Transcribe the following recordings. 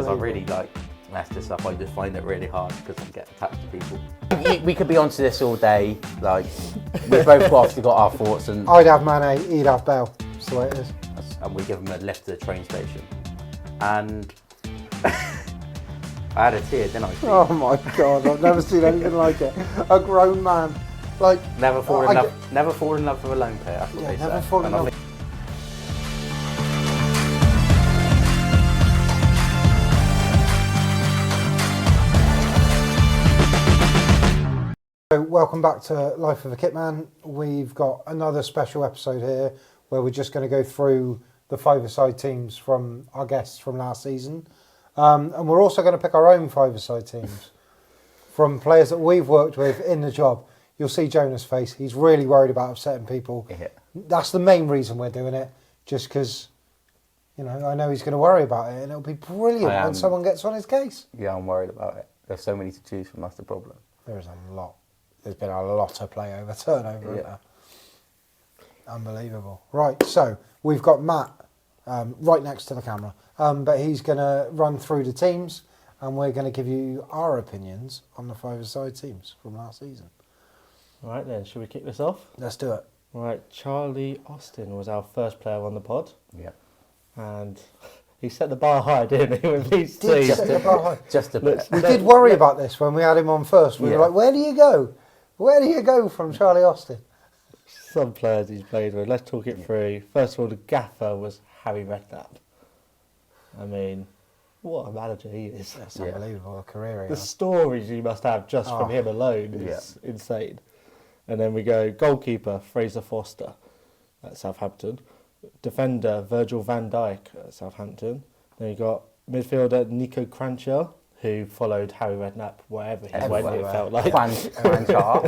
because I really mess this up. I just find it really hard because I get attached to people. We could be on to this all day. We've both obviously got our thoughts, and I'd have Mane, he'd have Bale. That's the way it is. And we give them a lift to the train station. And I had a tear, didn't I? Oh my God, I've never seen anything like it. A grown man, never fall in love with a lone player. That's what they never say. fall in love. So welcome back to Life of a Kitman. We've got another special episode here where we're just going to go through the 5aside teams from our guests from last season. And we're also going to pick our own 5aside teams from players that we've worked with in the job. You'll see Jonah's face. He's really worried about upsetting people. Yeah. That's the main reason we're doing it, just because, I know he's going to worry about it, and it'll be brilliant when someone gets on his case. Yeah, I'm worried about it. There's so many to choose from, that's the problem. There is a lot. There's been a lot of play over turnover, isn't there? Unbelievable. Right, so we've got Matt right next to the camera, but he's going to run through the teams, and we're going to give you our opinions on the 5aside teams from last season. Right then, should we kick this off? Let's do it. Right, Charlie Austin was our first player on the pod. Yeah. And he set the bar high, didn't he, with these Did teams? set the bar high. Just a bit. We did worry about this when we had him on first. We were like, where do you go? Where do you go from Charlie Austin? Some players he's played with. Let's talk it through. First of all, the gaffer was Harry Redknapp. I mean, what a manager he is. That's unbelievable, a career he The has. stories you must have just from him alone is insane. And then we go goalkeeper, Fraser Foster at Southampton. Defender, Virgil van Dijk at Southampton. Then you got midfielder, Nico Crancher, who followed Harry Redknapp wherever he went, it felt like. Fanchar.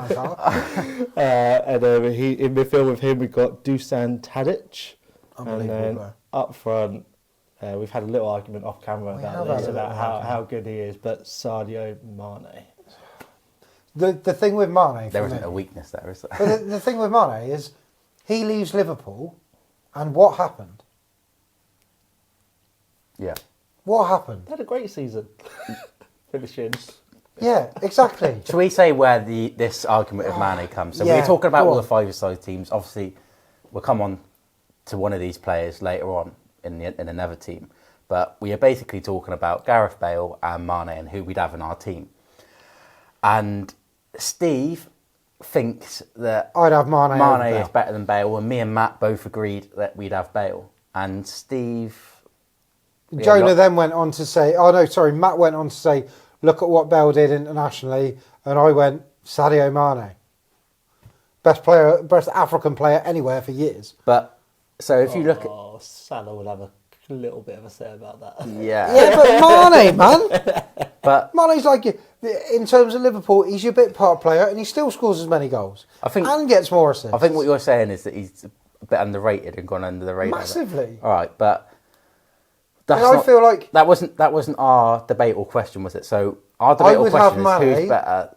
And then in midfield with him, we've got Dusan Tadic. And then up front, we've had a little argument off camera about how good he is, but Sadio Mane. The thing with Mane... There isn't a weakness there, is there? But the thing with Mane is he leaves Liverpool, and what happened? Yeah. What happened? They had a great season. Finishing. Yeah, exactly. Shall we say where this argument of Mane comes? So we're talking about all the 5aside teams. Obviously, we'll come on to one of these players later on in another team. But we are basically talking about Gareth Bale and Mane and who we'd have in our team. And Steve thinks that I'd have Mane is better than Bale, and me and Matt both agreed that we'd have Bale. And Steve... Jonah then went on to say, Matt went on to say, look at what Bale did internationally, and I went, Sadio Mane. Best African player anywhere for years. But, so if you look at... Oh, Salah would have a little bit of a say about that. Yeah. Yeah, but Mane, man. But Mane's in terms of Liverpool, he's your bit part player, and he still scores as many goals. And gets more assists. I think what you're saying is that he's a bit underrated and gone under the radar. Massively. All right, but... I feel like that wasn't our debate or question, was it? So our debate or question is who's better.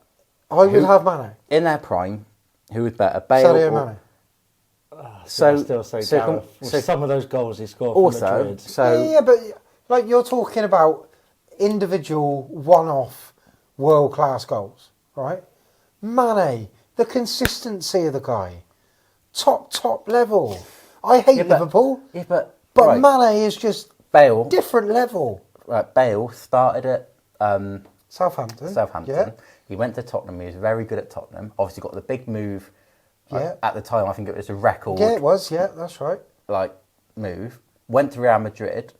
I would have Mane in their prime. Who was better, Bale Sadio or Mane? I still say Gareth. Some of those goals he scored for Madrid. But you're talking about individual one-off world-class goals, right? Mane, the consistency of the guy, top level. I hate Liverpool, but Mane is just Bale different level. Right, Bale started at Southampton. Yeah. He went to Tottenham. He was very good at Tottenham. Obviously, got the big move. At the time, I think it was a record. Yeah, it was. Yeah, that's right. Move. Went to Real Madrid.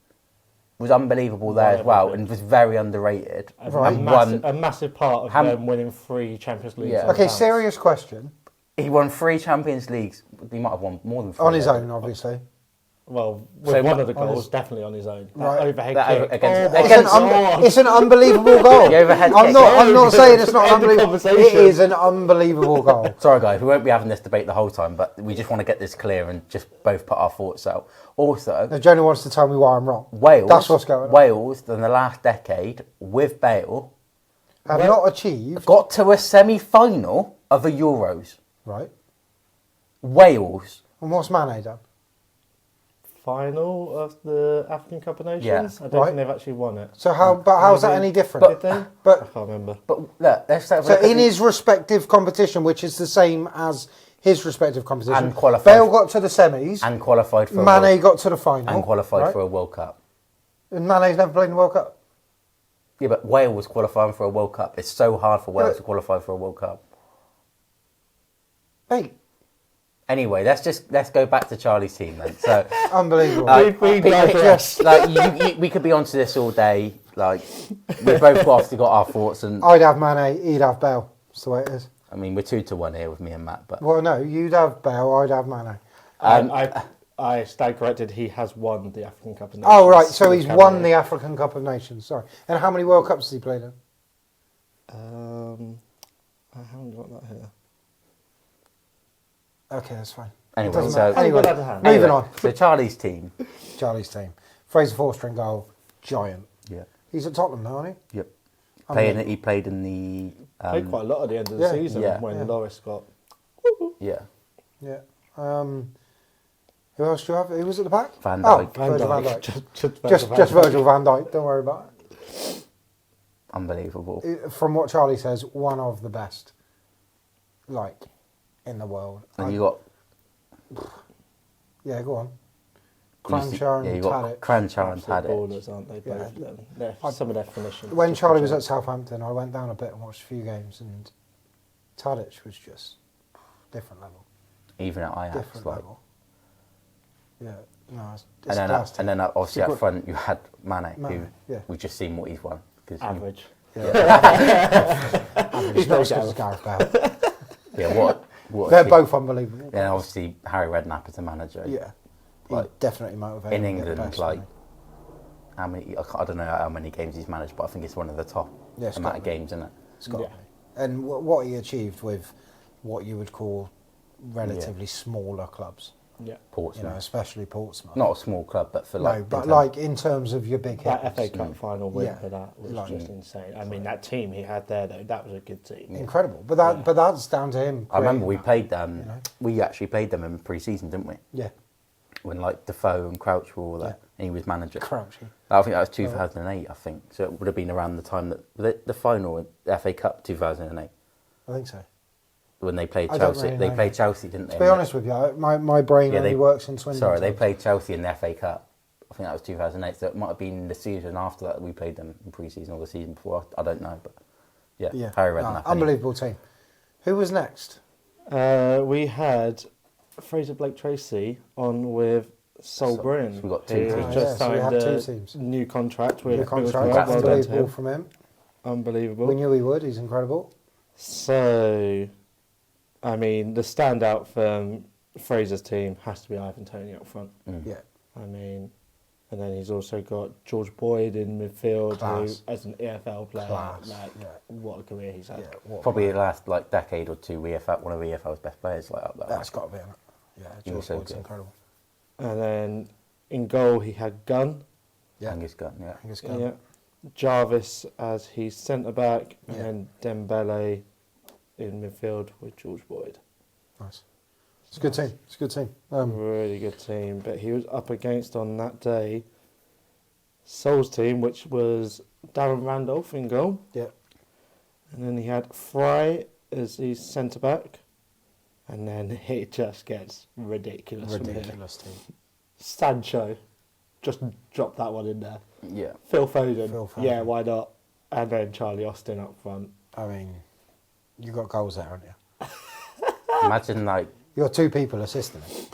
Was unbelievable there as well, and was very underrated. A massive part of them winning 3 Champions Leagues. Yeah. Okay, serious question. He won 3 Champions Leagues. He might have won more than 3. On his own, obviously. Well, with one of the goals, definitely on his own. Right. Overhead kick. It's an unbelievable goal. The overhead I'm kick. not saying it's not unbelievable. It is an unbelievable goal. Sorry, guys, we won't be having this debate the whole time, but we just want to get this clear and just both put our thoughts out. Also, now, Jonah wants to tell me why I'm wrong. Wales. That's what's going on. Wales, in the last decade, with Bale, have not achieved. Got to a semi-final of a Euros. Right. Wales. And what's Mane done? final of the African Cup of Nations. Yeah. I don't Right. think they've actually won it. So how's that Maybe. any different? Did they? I But can't remember. But look, let's have a so look at in his respective competition, which is the same as his respective competition, And qualified. Bale got to the semis, and qualified for Mane got to the final, and qualified right? for a World Cup. And Mane's never played in the World Cup. Yeah, but Wales was qualifying for a World Cup. It's so hard for Wales But- to qualify for a World Cup. Mate, Anyway, let's go back to Charlie's team then. So, unbelievable. We digress. we could be onto this all day. Like, we've both obviously got our thoughts, and I'd have Mane, he'd have Bale. That's the way it is. I mean, we're 2-1 here with me and Matt. But Well, no, you'd have Bale, I'd have Mane. I stand corrected. He has won the African Cup of Nations. Oh, right, so with he's Cameroon. won the African Cup of Nations, sorry. And how many World Cups has he played in? I haven't got that here. Okay, that's fine. Anyway, Doesn't so- matter. Anyway, Got that to hand. moving anyway, on. So Charlie's team. Charlie's team. Fraser Forster in goal, giant. Yeah. He's at Tottenham now, isn't Yep. Unbelievable. He played in the. Played quite a lot at the end of the yeah, season yeah. when Yeah. Loris got. Yeah. he? Yeah. Who else do you have? Who was at the back? Van Oh, Dijk. Virgil van Dijk. Just Just Virgil van Dijk. Don't worry about Unbelievable. it. From what Charlie says, one of the best, like, in the world. And you got. Yeah, go on. you see- Cranchar yeah, and you got Tadic. Cranchar and Absolute Tadic. ballers, aren't they? Yeah. Both of them. Some of their finishes. When just Charlie was at brilliant. Southampton, I went down a bit and watched a few games, and Tadic was just different level. Even at Ajax. Different Like, level. Yeah, no, it's and then obviously It's a up front you had Mane, who Mane, yeah. we've just seen what he's won. 'Cause Average. He's not as good as Gareth Bale. Yeah, what They're a- both unbelievable. And obviously Harry Redknapp as a manager. Yeah, Like, he definitely motivated in to get the England, best, like wasn't how many? I don't know how many games he's managed, but I think it's one of the top Yeah, it's amount gotta of be. games, isn't it? he? It's got to Yeah. be. And what he achieved with what you would call relatively smaller clubs, Yeah. Portsmouth, especially Portsmouth. not a small club, but for no, like, but in terms- like in terms of your big That hitters, FA Cup final win Yeah. for that was Like- just insane. I mean, that team he had there, though, that was a good team. incredible. But Yeah. that's down to him. I remember we creating played that, you know? we actually played them in pre-season, didn't we? Yeah, When like Defoe and Crouch were all there, Yeah. and he was manager. Crouchy. I think that was 2008. I think so. It would have been around the time that the final in the FA Cup 2008 I think so. when they played I don't Chelsea. really They know. played Chelsea, didn't they? To be honest with you, my brain Yeah, only they- works in Swindon. Sorry, they terms. played Chelsea in the FA Cup. I think that was 2008. So it might have been the season after that we played them in pre-season or the season before. I don't know, but yeah, Yeah, Harry no, Redknapp. unbelievable team. Who was next? We had Fraser Blake Tracy on with Sol So- Bryn. so we got two who teams. has Ah, just yeah, so we signed have two a teams. new contract with New contract, Middlesbrough. Well done to unbelievable him. from him. Unbelievable. We knew he would. He's incredible. So, I mean, the standout for Fraser's team has to be Ivan Toney up front. Yeah, I mean, and then he's also got George Boyd in midfield, Class. who, as an EFL player, Class, like, yeah. what a career he's had. yeah. What Probably the last like decade or two, one of EFL's best players, like up there. that's got to be in it. Yeah, He was George so Boyd's good. incredible. And then in goal, he had Gunn. Yeah, Angus Gunn, yeah. I think it's good. Yeah. Jarvis as his centre back, and Yeah. then Dembele in midfield with George Boyd. Nice. It's a good team. It's a good team. Really good team, but he was up against on that day Sol's team, which was Darren Randolph in goal, Yeah, and then he had Fry as his centre back, and then it just gets ridiculous. From here. ridiculous team. Sancho, just drop that one in there. Yeah. Phil Foden, Phil Foden. yeah, why not? And then Charlie Austin up front. I mean, you got goals there, haven't you? Imagine like You got two people assisting him.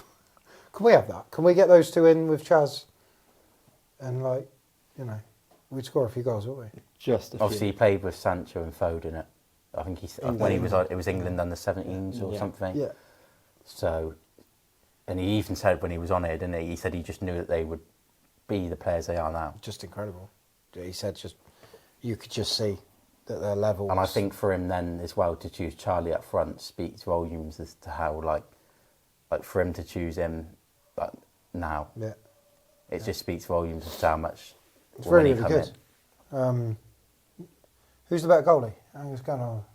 Can we have that? Can we get those two in with Chaz? And like, you know, we'd score a few goals, wouldn't we? Just a obviously he few. played with Sancho and Foden at. I think when he was on, it was England under 17s or Yeah. something. Yeah. So, and he even said when he was on it, didn't he? He said he just knew that they would be the players they are now. Just incredible. He said just, you could just see that their levels. And I think for him then as well to choose Charlie up front speaks volumes as to how like for him to choose him like now, Yeah. it just speaks volumes as to how much. It's when really, he really come good. in. Who's the better goalie? Angus Gunn or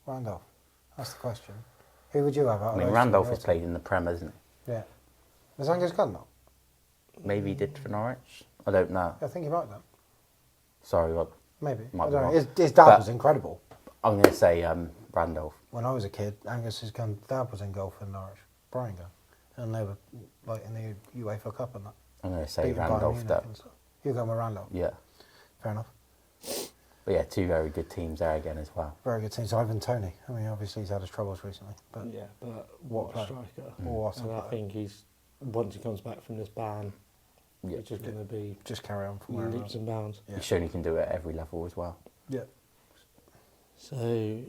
Randolph? That's the question. Who would you have out I of mean, those two? Randolph has Your played in the Prem, hasn't team? Yeah. Has Angus Gunn not? maybe he did for Norwich. I don't know. I think he might have done. Sorry, Maybe. Might I be don't know. wrong. His dad But- was incredible. I'm going to say Randolph. When I was a kid, Angus's dad was in goal for Norwich, Brian Gunn, and they were like in the UEFA Cup and that. I'm going to say beating Bayern Randolph. Munich Though. and stuff. You're going with Randolph. Yeah. Fair enough. But yeah, two very good teams there again as well. Very good teams. Ivan Toney. I mean, obviously he's had his troubles recently, but Yeah, but What what a player? striker. what And I think once he comes back from this ban, Yeah. he's just going to be just carry on from where he leaps was. and bounds. Yeah. He's shown he can do it at every level as well. Yeah. So,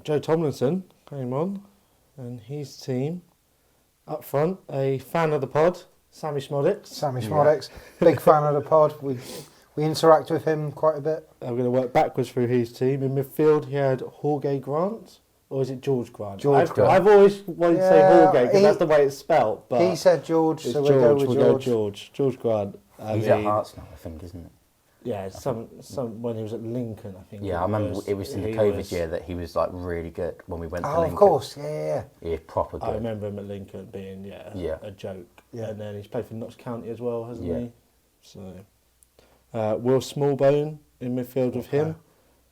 Joe Tomlinson came on, and his team up front, a fan of the pod, Sammy Smodics. Sammy Smodics, big fan of the pod. We interact with him quite a bit. I'm going to work backwards through his team. In midfield, he had Jorge Grant, or is it George Grant? George I've, Grant. I've always wanted to say Yeah, Jorge because he- that's the way it's spelt. But He said George, it's so George. we'll go with We'll George. go George. George Grant. I He's mean, at Hearts now, I think, isn't it? Yeah, some when he was at Lincoln, I think. Yeah, I remember it was in the he COVID was- year that he was like really good when we went to Oh, Lincoln. of course, yeah. Yeah, proper good. I remember him at Lincoln being a joke. Yeah. And then he's played for Notts County as well, hasn't Yeah. he? So, Will Smallbone in midfield with him.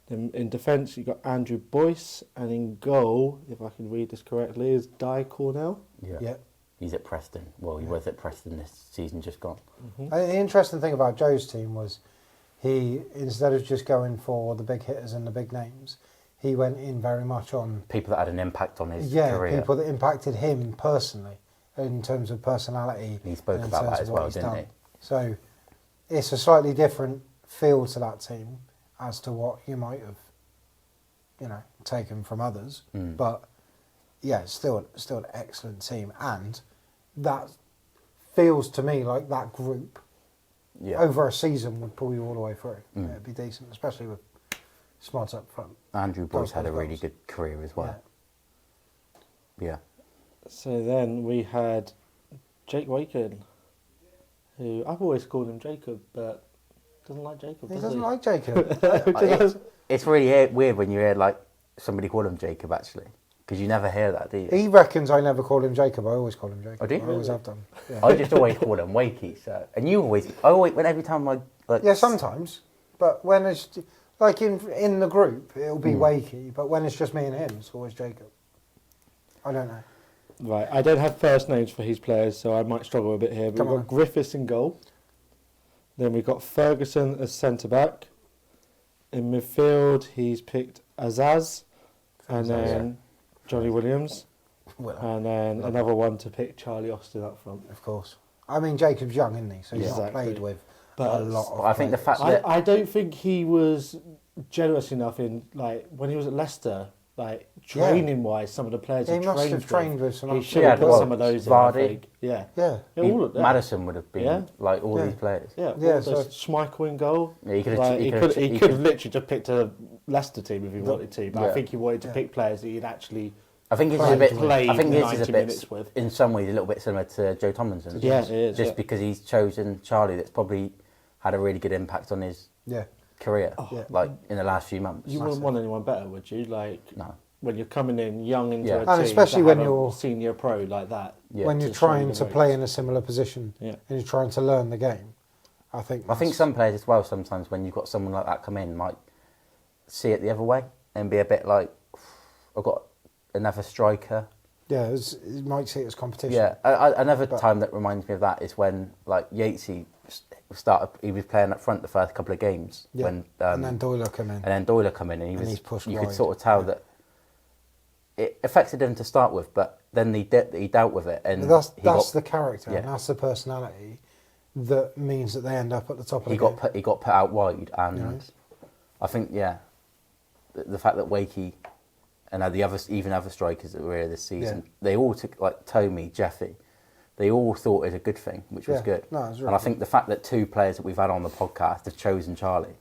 Then in defence, you got Andrew Boyce, and in goal, if I can read this correctly, is Di Cornell. Yeah. Yeah. He's at Preston. Well, he was at Preston this season just gone. The interesting thing about Joe's team was he, instead of just going for the big hitters and the big names, he went in very much on People that had an impact on his yeah, career. people that impacted him personally in terms of personality. He spoke and in about terms that of as what well, he's didn't done. he? So it's a slightly different feel to that team as to what you might have, taken from others. Mm. But yeah, it's still an excellent team, and that feels to me like that group Yeah. over a season would pull you all the way through. Mm. It'd be decent, especially with Smods up front. Andrew Boyce had a goals. really good career as well. Yeah. So then we had Jake Waken, who I've always called him Jacob, but doesn't like Jacob, He does doesn't he? like Jacob. It's really weird when you hear like somebody call him Jacob actually, because you never hear that, do you? He reckons I never call him Jacob. I always call him Jacob. Oh, do you? I always have done. Yeah. I just always call him Wakey. So, and you always, when every time I like. Yeah, sometimes. But when it's like in the group, it'll be Wakey. But when it's just me and him, it's always Jacob. I don't know. Right, I don't have first names for his players, so I might struggle a bit here. But Come we've on. got Griffiths in goal. Then we've got Ferguson as centre back. In midfield, he's picked Azaz, and then Johnny Williams, Well, and then another one to pick Charlie Austin up front. of course. I mean, Jacob's young, isn't he? So he's not Exactly. played with But a lot of I think the players. fact that I don't think he was generous enough in like when he was at Leicester, like training wise. Some of the players He he must trained have trained with some He other should have Yeah, put well, some of those in. I Vardy. think. Yeah, Yeah. all of them. Madison would have been Yeah. like all Yeah. these players. Yeah, Yeah, yeah. so- Schmeichel in goal. Yeah, he could have. Like, he could have literally just picked a Leicester team if he wanted to, but Yeah. I think he wanted to Yeah. pick players that he'd actually. I think this is a Played bit. with. I think this is 90 a bit, minutes with. in some ways, a little bit similar to Joe Tomlinson. Yeah, it is, Just yeah. because he's chosen Charlie, that's probably had a really good impact on his Yeah. career, Yeah. like in the last few months. You wouldn't want anyone better, would you? Like No. when you're coming in young into Yeah. a And team, especially to when have a you're- senior pro like that. Yeah. When you're to show trying the to ropes. play in a similar position Yeah. and you're trying to learn the game, I think. I think that's- some players as well. Sometimes when you've got someone like that come in, might see it the other way and be a bit like, I've got another striker. Yeah, you might see it as competition. Yeah, another time that reminds me of that is when like Yatesy started. He was playing up front the first couple of games Yeah. when and then Doyle come in. and then Doyle come in and he And was. he's pushed you could wide. sort of tell Yeah. that it affected him to start with, but then he dealt with it and But he that's got, the character yeah. and that's the personality that means that they end up at the top of he the got game. put he got put out wide and You know? I think the fact that Wakey and the other strikers that were here this season, they all took, like Tommy, Jeffy, they all thought it was a good thing, which was Yeah. good. No, it was really and I good. think the fact that two players that we've had on the podcast have chosen Charlie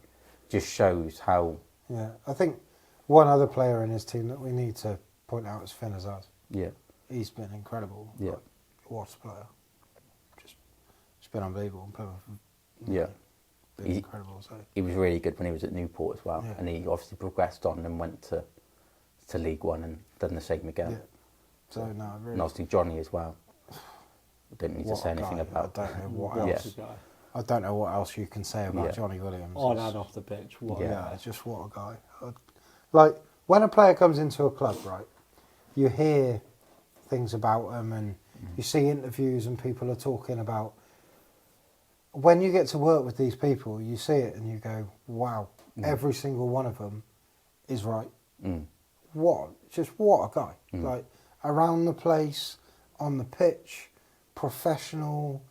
just shows how. Yeah, I think one other player in his team that we need to point out is Finn Azaz. Yeah. He's been incredible. Yeah. Like, what a player. It's been unbelievable. Yeah. Been He- incredible. So. He was really good when he was at Newport as well, Yeah. and he obviously progressed on and went to League One and done the same again. Yeah. So no, really. And obviously Johnny as well. Didn't need to What say a anything guy. about. I don't know what Yeah. else. I don't know what else you can say about Yeah. Johnny Williams. On It's- and off the pitch. What? Yeah, just what a guy. Like, when a player comes into a club, right, you hear things about them and you see interviews and people are talking about. When you get to work with these people, you see it and you go, wow, every single one of them is right. Mm. What a guy. Like, around the place, on the pitch, professional,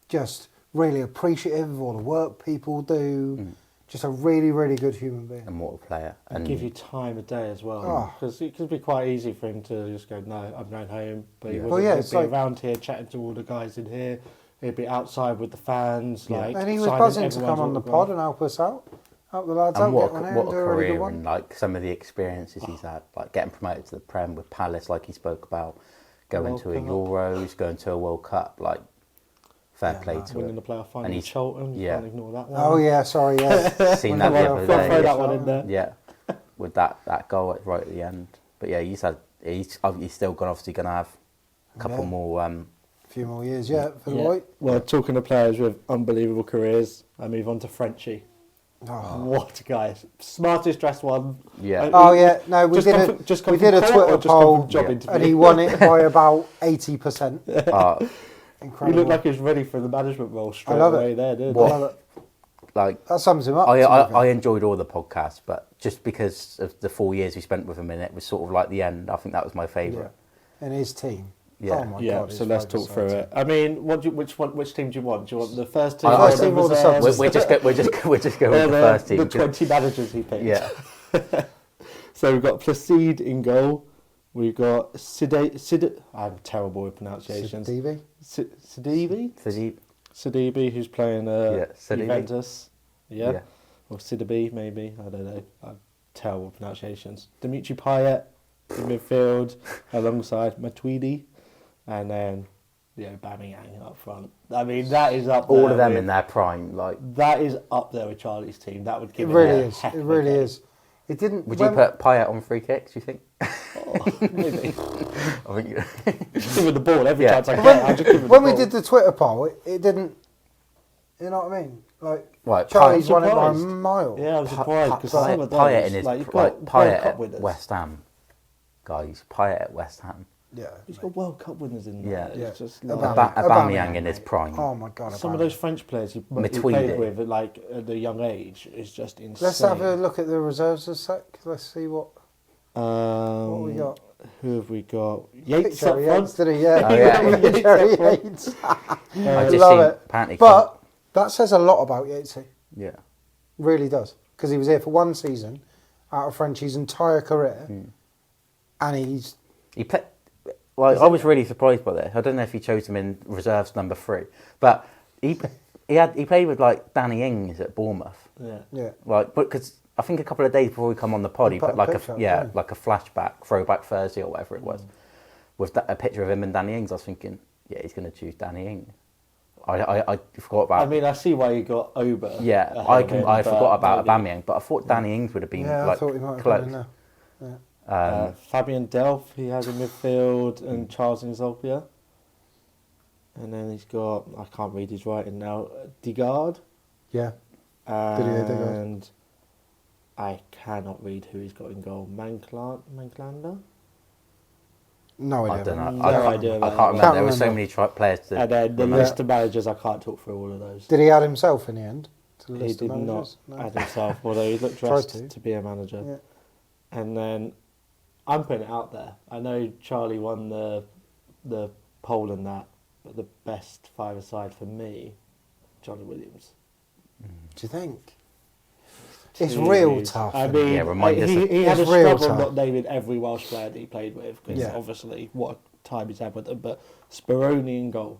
just really appreciative of all the work people do. Just a really, really good human being. And what a player. And give you time of day as well. Oh. Because it could be quite easy for him to just go, no, I'm going home. But he Yeah. wouldn't. Well, yeah, He'd it's be like- around here chatting to all the guys in here. He'd be outside with the fans. Yeah. Like, And he was signing buzzing to everyone's come on the autograph. pod and help us out. Help the lads And out, what get one a, out what and a do a really good career one. and like some of the experiences he's had, like getting promoted to the Prem with Palace, like he spoke about, going to a World Euros, going to a World Cup, like fair Yeah, play man. to Winning him. the playoff final And with he's- Charlton. You yeah. can't ignore that one. Oh, yeah, sorry, yeah. Seen that the Well, other throw day. Throw that one in there. Yeah, with that goal right at the end. But yeah, he's still obviously going to have a couple Yeah. more. A few more years, yeah, for the Yeah. White. Well, talking to players with unbelievable careers, I move on to Frenchie. Oh. What a guy. Smartest dressed one. Yeah. Oh yeah, no, we Just did come a from- just come we from did a court or Twitter just come poll, from job Yeah. interview? and he won it by about 80%. Uh, He Incredible. looked like he was ready for the management role straight love it. away there, didn't What? he? I love it. like That sums him up. I, to be I, fair. I enjoyed all the podcasts, but just because of the 4 years we spent with him in it was sort of like the end. I think that was my yeah. favourite. And his team. Yeah. Oh my Yeah, god. so his let's five-a-side talk through team. it. I mean, which team do you want? Do you want the first team? First team or the reserves? subs? We're just going Or with the first team. The 'cause- 20 managers he picked. yeah, So we've got Placide in goal. We've got Sidi. I'm terrible with pronunciations. Stevie. Sidibe? Philippe, Sidibe, who's playing Sidibe. Juventus. Yeah. Yeah. Or Sidibe, maybe. I don't know. I'm terrible with pronunciations. Dimitri Payet in midfield alongside Matuidi. And then, Aubameyang up front. I mean, that is up there. all of them with- in their prime. Like, That is up there with Charlie's team. That would It give really a is. heck It of a really game. is. It didn't. would you put Payet on free kicks? You think? Maybe. I think. Just give him the ball every Yeah. chance I get. I'll just give him when the we ball. did the Twitter poll, it didn't. You know what I mean? Like Right, Charlie's Payet- won it by a surprised. mile. Yeah, I was surprised because some of those, Payet in his like, you've like got World Payet Cup at winners. West Ham, guys. Payet at West Ham. Yeah. He's got World Cup winners in there. Yeah. It's Yeah. just Aubameyang. like, Aubameyang in his prime. Oh my god. some of Aubameyang. those French players he Matuidi. played with at like at a young age is just insane. Let's have a look at the reserves a sec. Let's see what we got. Who have we got? Yates up Jerry front. Yates, did he? Yeah. Oh, yeah. Jerry Yates. I I just love seen it. apparently. But that says a lot about Yatesy. yeah, Really does. Because he was here for one season out of Frenchie's entire career. And he's. he played. Like, I was really surprised by that. I don't know if he chose him in reserves number 3, but he played with like Danny Ings at Bournemouth. Yeah. Yeah. Like, because I think a couple of days before we come on the pod, he put put a like picture a up, yeah, yeah. like a flashback, throwback Thursday or whatever it was, with a picture of him and Danny Ings. I was thinking, yeah, he's going to choose Danny Ings. I forgot about. I mean, I see why you got Ober. yeah, ahead I of him, I forgot about maybe- Aubameyang, but I thought Danny Ings would have been Yeah, I like thought he might have close. been in there. Yeah. Fabian Delph, he has in midfield, and Charles Nzolpia. And then he's got, I can't read his writing now, Digard. Yeah. Didier Digard. And I cannot read who he's got in goal. Manklander? No idea. I don't know. No I can't, idea I about can't that. remember. There were so remember. many players to. And then the remember. list of managers, I can't talk through all of those. Did he add himself in the end? To the He list of did not managers? No. add himself, although he looked Tried dressed to. to be a manager. Yeah. And then I'm putting it out there. I know Charlie won the poll and that, but the best five-a-side for me, Johnny Williams. Do you think? It's real Jeez. tough. I isn't it? mean, Yeah, remind us of- he had a It's real struggle tough. not naming every Welsh player that he played with, because Yeah. obviously what a time he's had with them. But Speroni in goal,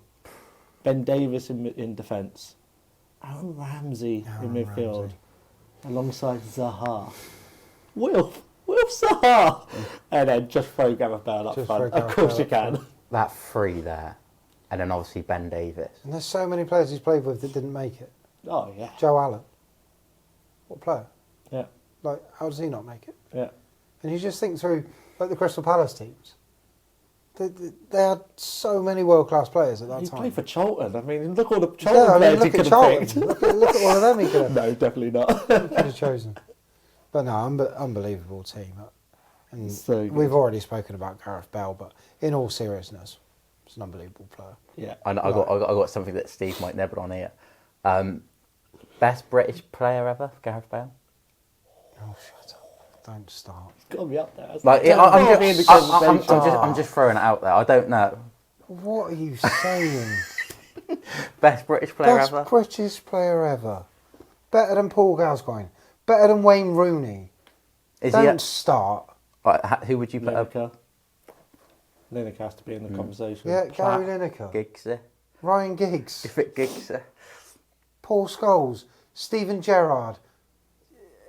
Ben Davis in defence, Aaron Ramsey in Aaron midfield, Ramsey. alongside Zaha. Wilf Zaha! And then just throw Gareth Bale up Just front. throw Of Gareth course Bale you up can. front. That 3 there, and then obviously Ben Davis. And there's so many players he's played with that didn't make it. Oh, yeah. Joe Allen. What player? Yeah, Like, how does he not make it? yeah. And you just think through, like the Crystal Palace teams. They had so many world-class players at that He time. played for Charlton. I mean, look all the Yeah, Charlton I mean, players he look could at have Charlton. picked. Look at all of them he could have, No, definitely not. could have chosen. But no, unbelievable team. And So good. we've already spoken about Gareth Bale, but in all seriousness, he's an unbelievable player. Yeah. I got something that Steve might nibble on here. Best British player ever, Gareth Bale. Oh, shut up! Don't start. It's got to be up there. Like, I'm just throwing it out there. I don't know. What are you saying? Best British player Best ever. British player ever. Better than Paul Gascoigne. Better than Wayne Rooney. Is Don't he? start. Who would you put up? Lineker. Lineker has to be in the conversation. Yeah, Gary Lineker. Giggsy. Ryan Giggs. If it Giggsy. Paul Scholes. Stephen Gerrard.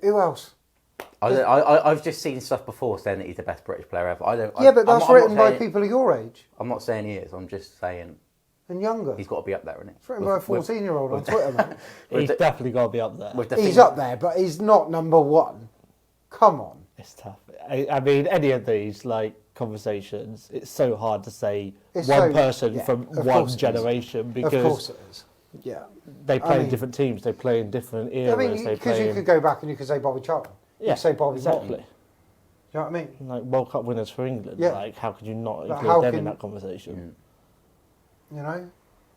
Who else? I've just seen stuff before saying that he's the best British player ever. Yeah, but that's written I'm by not saying- people of your age I'm not saying he is. I'm just saying and younger. he's got to be up there, isn't he? It's written by a 14-year-old on Twitter, mate. He's definitely got to be up there. With the He's thing- up there, but he's not number one. Come on. It's tough. I mean, any of these like conversations, it's so hard to say It's one so- person yeah, from of one course it is. generation Of because course it is. Yeah. they play I mean- in different teams, they play in different eras. I mean, they because play you in, could go back and you could say Bobby Charlton. You yeah, could say Bobby exactly. Moore. You know what I mean? Like World Cup winners for England. Yeah. Like, how could you not But include how them in can- that conversation? You know?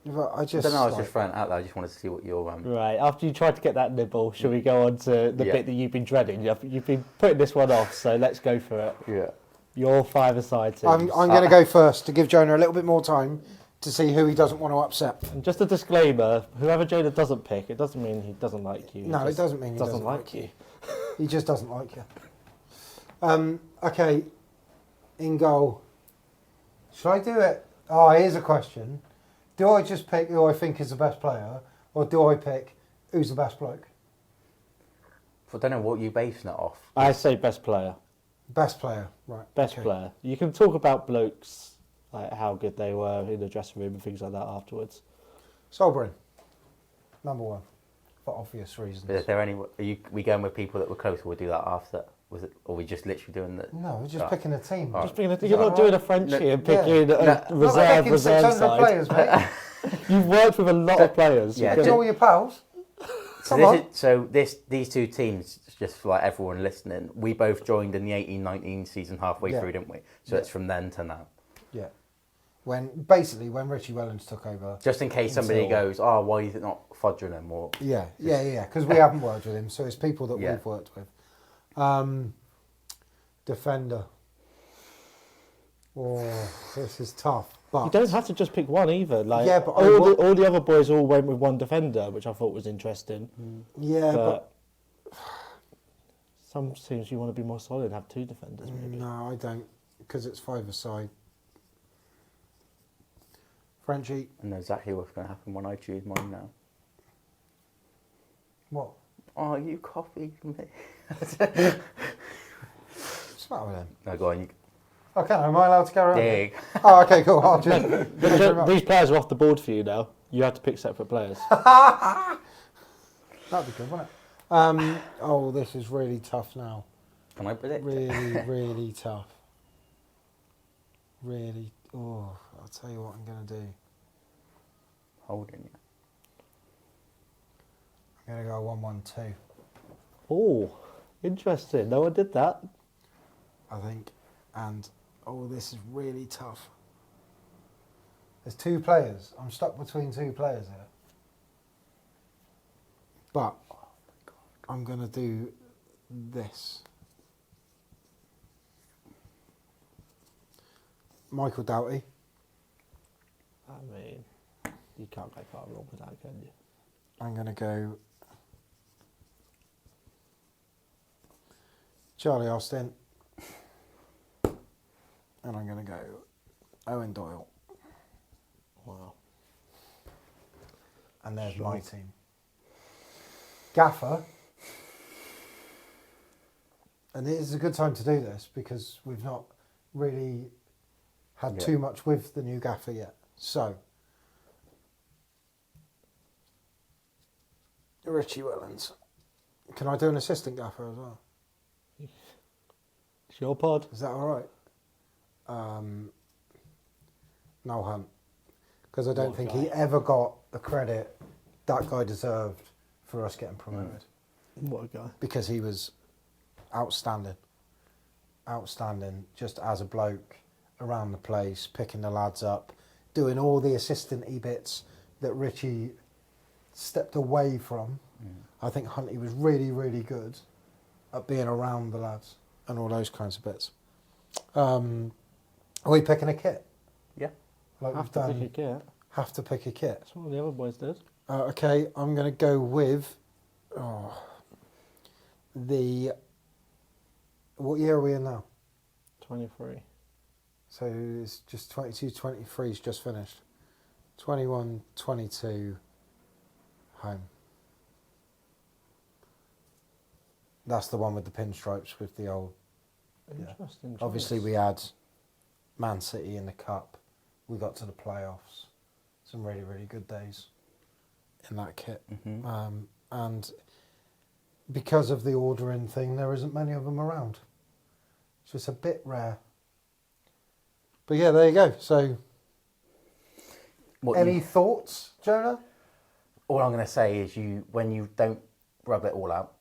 But I I just... don't know. I was like- just throwing it out there. I just wanted to see what your Right. After you tried to get that nibble, shall we go on to the Yeah. bit that you've been dreading? You've been putting this one off, so let's go for it. Yeah. Your 5-a-side teams. I'm going to go first to give Jonah a little bit more time to see who he doesn't want to upset. And just a disclaimer: whoever Jonah doesn't pick, it doesn't mean he doesn't like you. No, it just doesn't mean he doesn't like like you. He just doesn't like you. Okay, in goal. Should I do it? Oh, here's a question. Do I just pick who I think is the best player, or do I pick who's the best bloke? I don't know what you basing it off. I say best player. Best player, right. Best okay. player. You can talk about blokes, like how good they were in the dressing room and things like that afterwards. Solbrin, number one, for obvious reasons. Is there any? We going with people that were close, or we do that after? Was it? Or we just literally doing the? No, we're just Right. picking a team. All Just being Is you're that not right? doing a Frenchie and picking No. a Not reserve picking 600 side. players, mate. You've worked with a lot of players. Yeah, You Picking can- all your pals. Come on. These two teams, just for like everyone listening, we both joined in the 18-19 season halfway Yeah. through, didn't we? So Yeah. it's from then to now. Yeah. When Richie Wellens took over. Just in case somebody Until- goes, oh, why is it not fudging him? Or Yeah, because we haven't worked with him, so it's people that Yeah. we've worked with. Defender. Oh, this is tough. But You don't have to just pick one either. Like Yeah, but all the other boys all went with one defender, which I thought was interesting. yeah, But some teams you want to be more solid and have two defenders maybe. no, I don't, because it's 5-a-side. Frenchie, I know exactly what's going to happen when I choose mine now. what? Oh, you copied me. What's the matter with him? No, go on. You Okay, am I allowed to carry on? dig. Oh, okay, cool. I'll just, These players are off the board for you now. You have to pick separate players. that'd be good, wouldn't it? Oh, this is really tough now. Can I predict? Really, really tough. Really. Oh, I'll tell you what I'm going to do. Holding you. I'm going to go 1-1-2, Oh, interesting. No one did that. I think. And, oh, this is really tough. There's two players. I'm stuck between two players here. But I'm going to do this. Michael Doughty. I mean, you can't go far wrong with that, can you? I'm going to go Charlie Austin. And I'm going to go Owen Doyle. Wow. And there's my team. Gaffer. And it is a good time to do this because we've not really had too much with the new gaffer yet. So, Richie Wellens. Can I do an assistant gaffer as well? It's your pod. Is that all right? Noel Hunt, because I don't What a think guy. he ever got the credit that guy deserved for us getting promoted. What a guy. Because he was outstanding, just as a bloke around the place, picking the lads up, doing all the assistant-y bits that Richie stepped away from. I think Hunty was really, really good at being around the lads and all those kinds of bits. Are we picking a kit? Yeah. Like Have we've to done. pick a kit. Have to pick a kit. That's what the other boys did. Okay, I'm going to go with what year are we in now? 23. So it's just 22, 23 is just finished. 21, 22, home. That's the one with the pinstripes with the old. Interesting. choice. Obviously, we had Man City in the cup. We got to the playoffs. Some really, really good days in that kit. And because of the ordering thing, there isn't many of them around. So it's a bit rare. But yeah, there you go. So, any thoughts, Jonah? All I'm going to say is when you don't rub it all out,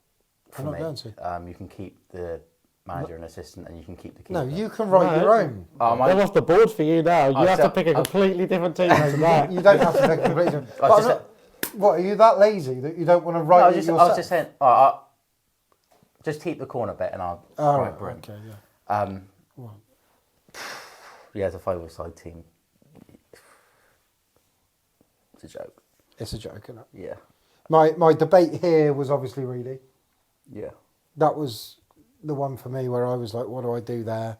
for I'm not me, going to. you can keep the manager and assistant, and you can keep the keeper. No, you can write your own. They're off the board for you now. You have to pick a completely different team to that. You don't have to pick completely. What, are you that lazy that you don't want to write it yourself? I was just saying, just keep the corner bit and I'll write Brim. Okay, yeah. Yeah, it's a 5-a-side team. It's a joke. It's a joke, isn't it? Yeah. My debate here was obviously Reedy. Yeah. That was the one for me where I was like, what do I do there?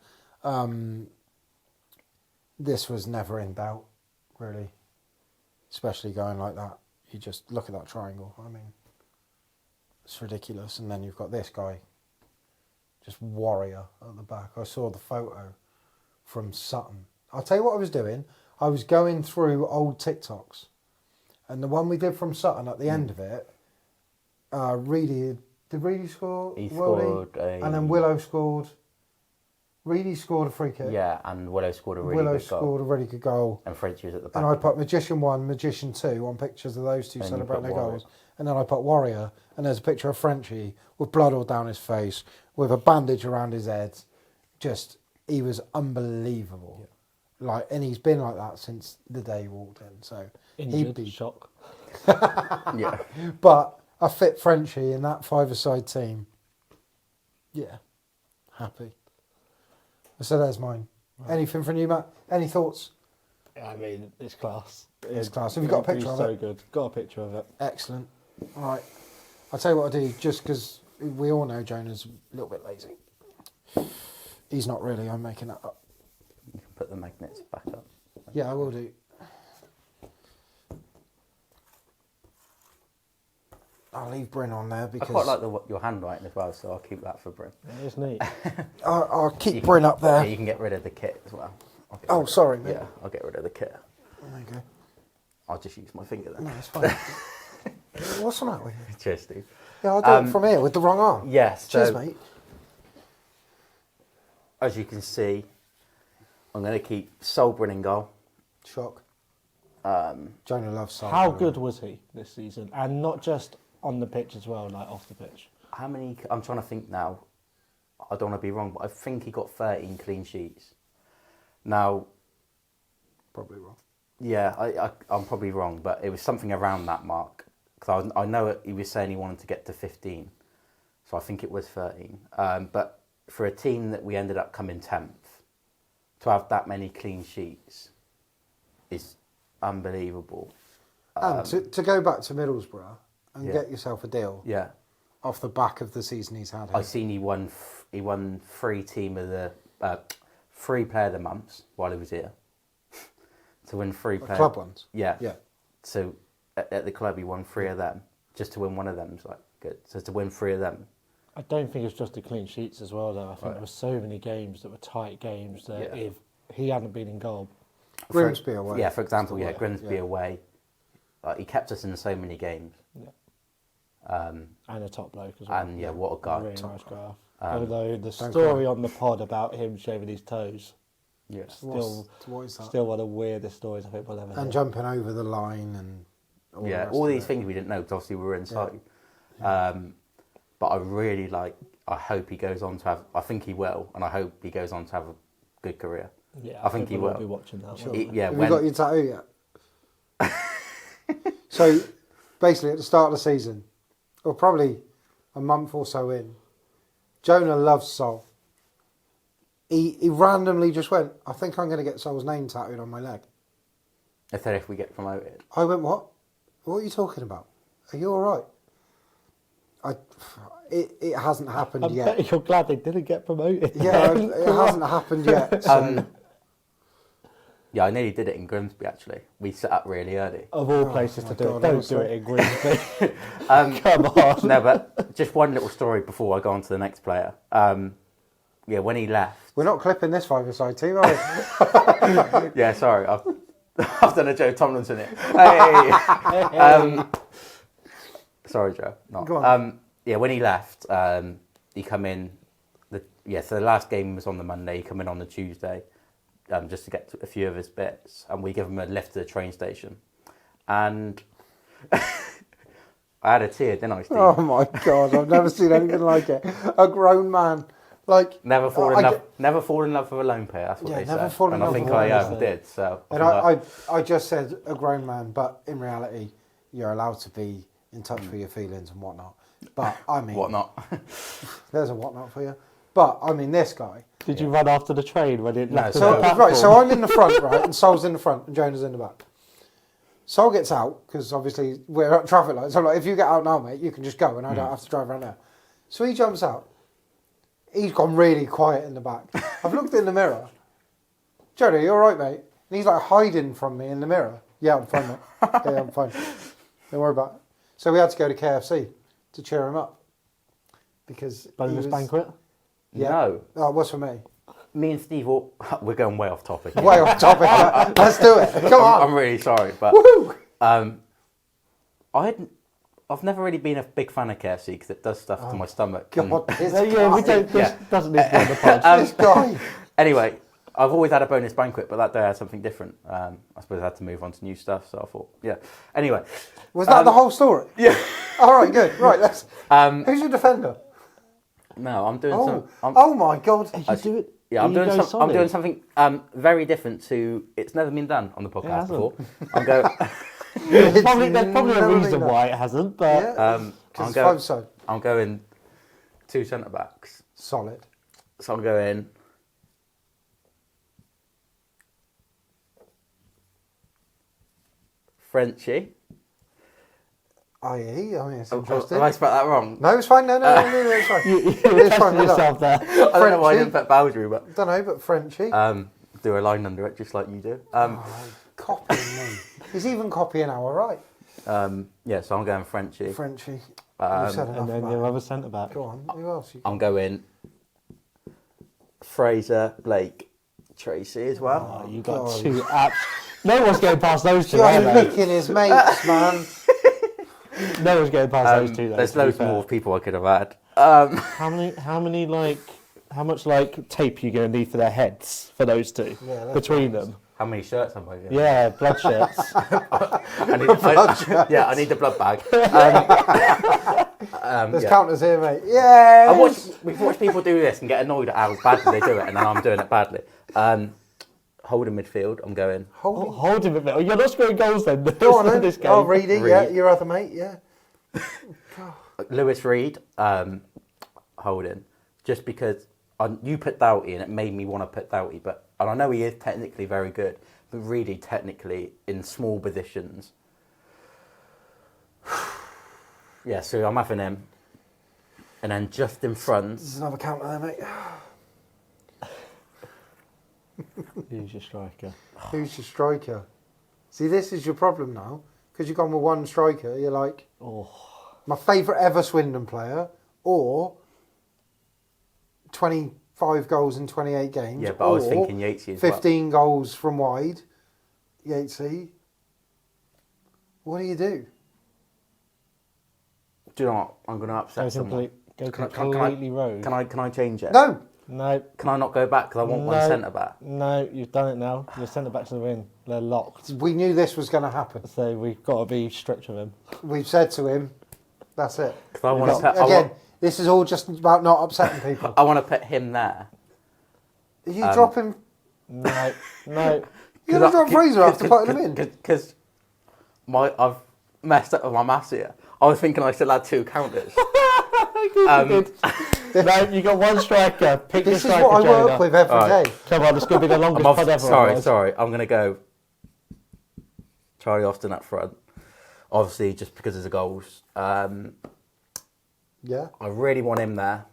This was never in doubt, really. Especially going like that. You just look at that triangle. I mean, it's ridiculous. And then you've got this guy, just warrior at the back. I saw the photo from Sutton. I'll tell you what I was doing. I was going through old TikToks. And the one we did from Sutton at the end of it, Reedy, did Reedy score? He Worldy? scored a... And then Willow scored. Reedy scored a free kick. Yeah, and Willow scored a really good goal. Scored a really good goal. And Frenchie was at the back. And I put Magician 1, Magician 2 on pictures of those two And you celebrating put their Warrior. goals. And then I put Warrior, and there's a picture of Frenchie with blood all down his face, with a bandage around his head. Just, he was unbelievable. Yeah. Like, and he's been like that since the day he walked in. So Injured, he'd be shock. Yeah. But a fit Frenchie in that 5-a-side team, yeah, happy. So there's mine. Right. Anything from you, Matt? Any thoughts? I mean, it's class. It's class. Have you got a picture of it? So good. Got a picture of it. Excellent. All right. I'll tell you what I do, just because we all know Jonah's a little bit lazy. He's not really. I'm making that up. You can put the magnets back up. Yeah, I will do. I'll leave Bryn on there because... I quite like your handwriting as well, so I'll keep that for Bryn. Yeah, it's neat. I'll keep Bryn up there. Yeah, you can get rid of the kit as well. Sorry, mate. Yeah, I'll get rid of the kit. There you go. I'll just use my finger then. No, it's fine. What's the matter with you? Cheers, Steve. Yeah, I'll do it from here with the wrong arm. Yes. Cheers, So, mate. as you can see, I'm going to keep Sol Bryn in goal. Shock. Jonah loves Sol. How good was he this season? And not just on the pitch as well, like off the pitch. How many? I'm trying to think now. I don't want to be wrong, but I think he got 13 clean sheets. Now, Probably wrong. yeah, I'm probably wrong, but it was something around that mark. Because I know he was saying he wanted to get to 15, so I think it was 13. But for a team that we ended up coming 10th, to have that many clean sheets is unbelievable. And to go back to Middlesbrough and Yeah. get yourself a deal Yeah, off the back of the season he's had. I seen he won 3 team of the 3 player of the months while he was here. To win 3 player club ones. Yeah, Yeah. So at the club he won 3 of them. Just to win one of them is like good. So to win 3 of them. I don't think it's just the clean sheets as well, though. I think there were so many games that were tight games that if he hadn't been in goal... Grimsby away. Yeah, for example, Away, Grimsby away. He kept us in so many games. Yeah. And a top bloke as well. And yeah, what a guy. Really nice guy. Although the story on the pod about him shaving his toes Yeah. What is that? Still one of the weirdest stories I think we'll ever hear. And jumping over the line and all the rest all of these it. things we didn't know because obviously we were inside. But I really I hope he goes on to have. I think he will, and I hope he goes on to have a good career. Yeah, I think he we'll will be watching that. Sure. One. Yeah, Have you got your tattoo yet? So, basically, at the start of the season, or probably a month or so in, Jonah loves Sol. He randomly just went, I think I'm going to get Sol's name tattooed on my leg. I said if we get promoted. I went, what? What are you talking about? Are you all right? It hasn't happened I yet. bet you're glad they didn't get promoted. Yeah, it hasn't happened yet. So. Yeah, I nearly did it in Grimsby actually. We set up really early. Of all places my to do God, it, don't honestly. do it in Grimsby. Come on. No, but just one little story before I go on to the next player. Yeah, when he left. We're not clipping this 5aside team, are we? Yeah, sorry, I've done a Joe Tomlinson here. Hey. Sorry, Joe. Not. Go on. Yeah, when he left, he come in. So the last game was on the Monday. He come in on the Tuesday, just to get a few of his bits, and we give him a lift to the train station, and I had a tear, didn't I, Steve? Oh my God, I've never seen anything like it. A grown man, like Never fall in love. Never fall in love with a loan player. That's what Yeah, they never say. fall in And love I think with a I loan player. did. So. And I just said a grown man, but in reality, you're allowed to be in touch with your feelings and whatnot. But I mean, Whatnot. there's a whatnot for you. But I mean, this guy. Did you run after the train when it left? So the platform? right, so I'm in the front, right, and Sol's in the front, and Jonah's in the back. Sol gets out because obviously we're at traffic lights. So I'm like, if you get out now, mate, you can just go, and I don't have to drive around there. So he jumps out. He's gone really quiet in the back. I've looked in the mirror. Jonah, you all right, mate? And he's like hiding from me in the mirror. Yeah, I'm fine, mate. Yeah, I'm fine. Don't worry about it. So we had to go to KFC to cheer him up because Bonus banquet? Yeah. No. Oh, it was for me. Me and Steve, we're going way off topic. Way off topic. Let's do it. Come on. I'm really sorry, but Woohoo! I've never really been a big fan of KFC because it does stuff to my stomach. God, this Yeah, we guy. don't. This doesn't need to be on the pod. This guy. Anyway, I've always had a bonus banquet, but that day I had something different. I suppose I had to move on to new stuff, so I thought, yeah. Anyway. Was that the whole story? Yeah. All right, good. Right, let's. Who's your defender? No, I'm doing Oh, some. oh my God. You do it. Yeah, I'm you doing go some, I'm doing solid. something very different to. It's never been done on the podcast hasn't. before. I'm going. There's probably a never reason been done. why it hasn't, but Yeah. I'm It's going. 5aside. I'm going 2 centre backs. Solid. So I'm going. Frenchie. I mean, it's Have interesting. I spelled that wrong? No, it's fine. No, it's fine. you It's fine. tested yourself there. I don't know why I didn't put Bowdry, but Don't know, but Frenchie. do a line under it just like you do. Copying me. He's even copying our right. Yeah, so I'm going Frenchie. Frenchie. You said enough And then about your it. other centre back. Go on. Who else? You I'm going Fraser, Blake, Tracy as well. Oh, you got God. 2 apps. No one's going past those 2, Just are they? licking his mates, man. No one's going past those 2. Though, There's to be loads fair. more people I could have had. How much like tape are you going to need for their heads for those 2 Yeah, that's between them? How many shirts am I going? Yeah, blood shirts. I need the blood bag. There's Yeah. counters here, mate. Yeah. We've watched people do this and get annoyed at how badly they do it, and then I'm doing it badly. Holding midfield, I'm going. Hold him a bit. You're not scoring goals then. Go on, then. This game. Oh, Reedy, yeah, Reed. your other mate, yeah. Lewis Reed, holding, just because you put Doughty and it made me want to put Doughty, and I know he is technically very good, but really technically in small positions. Yeah, so I'm having him, and then just in front. There's another counter there, mate. Who's your striker? Who's your striker? See, this is your problem now, because you've gone with one striker. You're like, my favourite ever Swindon player, or 25 goals in 28 games. Yeah, but I was or thinking Yatesy as well. 15 goals from wide. Yatesy. What do you do? Do you know what? I'm going to upset someone. Go Can I- completely rogue. Can I change it? No, No. Can I not go back because I want one centre back? No, you've done it now. You're centre backs are in. They're locked. We knew this was going to happen. So we've got to be strict with him. We've said to him, that's it. Because I want to Again, this is all just about not upsetting people. I want to put him there. Are you dropping? No. You're going to drop Fraser after putting him in? Because I've messed up with my maths here. I was thinking I still had 2 counters. No, you got one striker. Pick This your is striker, what I work Jonah. with every day. Come on, this could be the longest pod ever. Sorry. I'm going to go Charlie Austin up front. Obviously, just because of the goals. Yeah. I really want him there.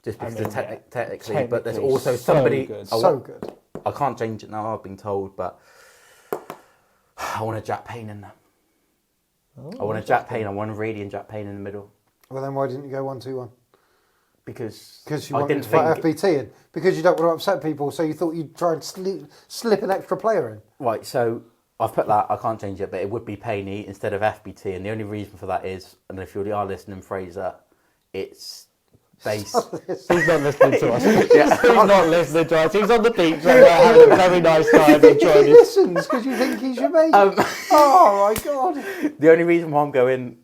Just because technically, but there's technically also so somebody... good. So good. I can't change it now, I've been told, but I want a Jack Payne in there. I want a Jack Payne. I want a Reedy and Jack Payne in the middle. Well, then why didn't you go 1-2-1? Because you I wanted didn't to put think... FBT in. Because you don't want to upset people, so you thought you'd try and slip an extra player in. Right, so I've put that, I can't change it, but it would be Payne instead of FBT, and the only reason for that is, and if you are listening, Fraser, it's base... He's not listening to us. He's not listening to us. He's on the beach right now, having a very nice time He enjoying it. listens because you think he's your mate. Oh, my God. The only reason why I'm going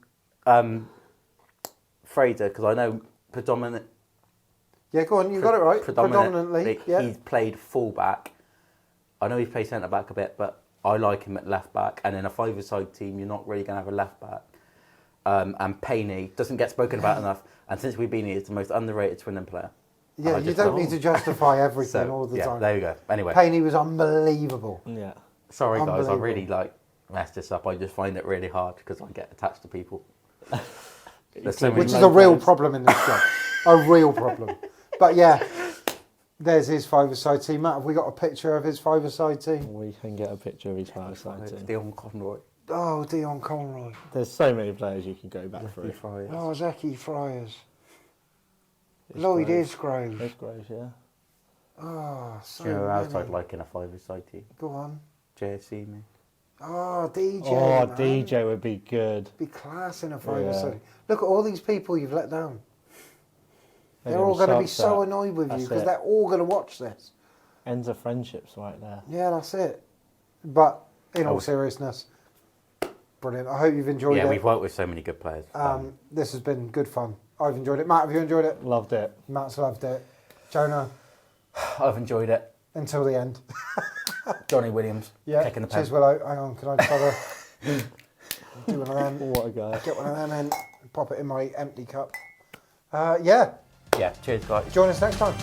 Fraser, because I know predominant... Yeah, go on, you got it right. Predominantly, yeah. He's played full-back. I know he's played centre-back a bit, but I like him at left-back. And in a 5-a-side team, you're not really going to have a left-back. And Payne doesn't get spoken about enough. And since we've been here, he's the most underrated Swindon player. Yeah, you don't need to justify everything all the time. There you go. Anyway. Payne was unbelievable. Yeah. Sorry, guys. I really messed this up. I just find it really hard because I get attached to people. Which is a real problem in this job. A real problem. But yeah, there's his 5-a-side team. Matt, have we got a picture of his 5-a-side team? We can get a picture of his 5-a-side team. Dion Conroy. Oh, Dion Conroy. There's so many players you can go back through. Oh, Zeki Friars. Lloyd Isgrove. Isgrove, yeah. Oh, so you know who else many. I'd like in a 5-a-side team? Go on. JSC, man. Oh, DJ. Oh, man. DJ would be good. Be class in a 5-a-side. Look at all these people you've let down. They're all gonna going to be shocked so that- annoyed with you that's because it. they're all going to watch this. Ends of friendships right there. Yeah, that's it. But in all seriousness, brilliant. I hope you've enjoyed it. Yeah, we've worked with so many good players. This has been good fun. I've enjoyed it. Matt, have you enjoyed it? Loved it. Matt's loved it. Jonah, I've enjoyed it. until the end. Johnny Williams, Yeah. kicking the pen. Cheers, Willow. Hang on, can I try to do one of them? What a guy. Get one of them in, pop it in my empty cup. Yeah. Yeah, cheers, guys. Join us next time.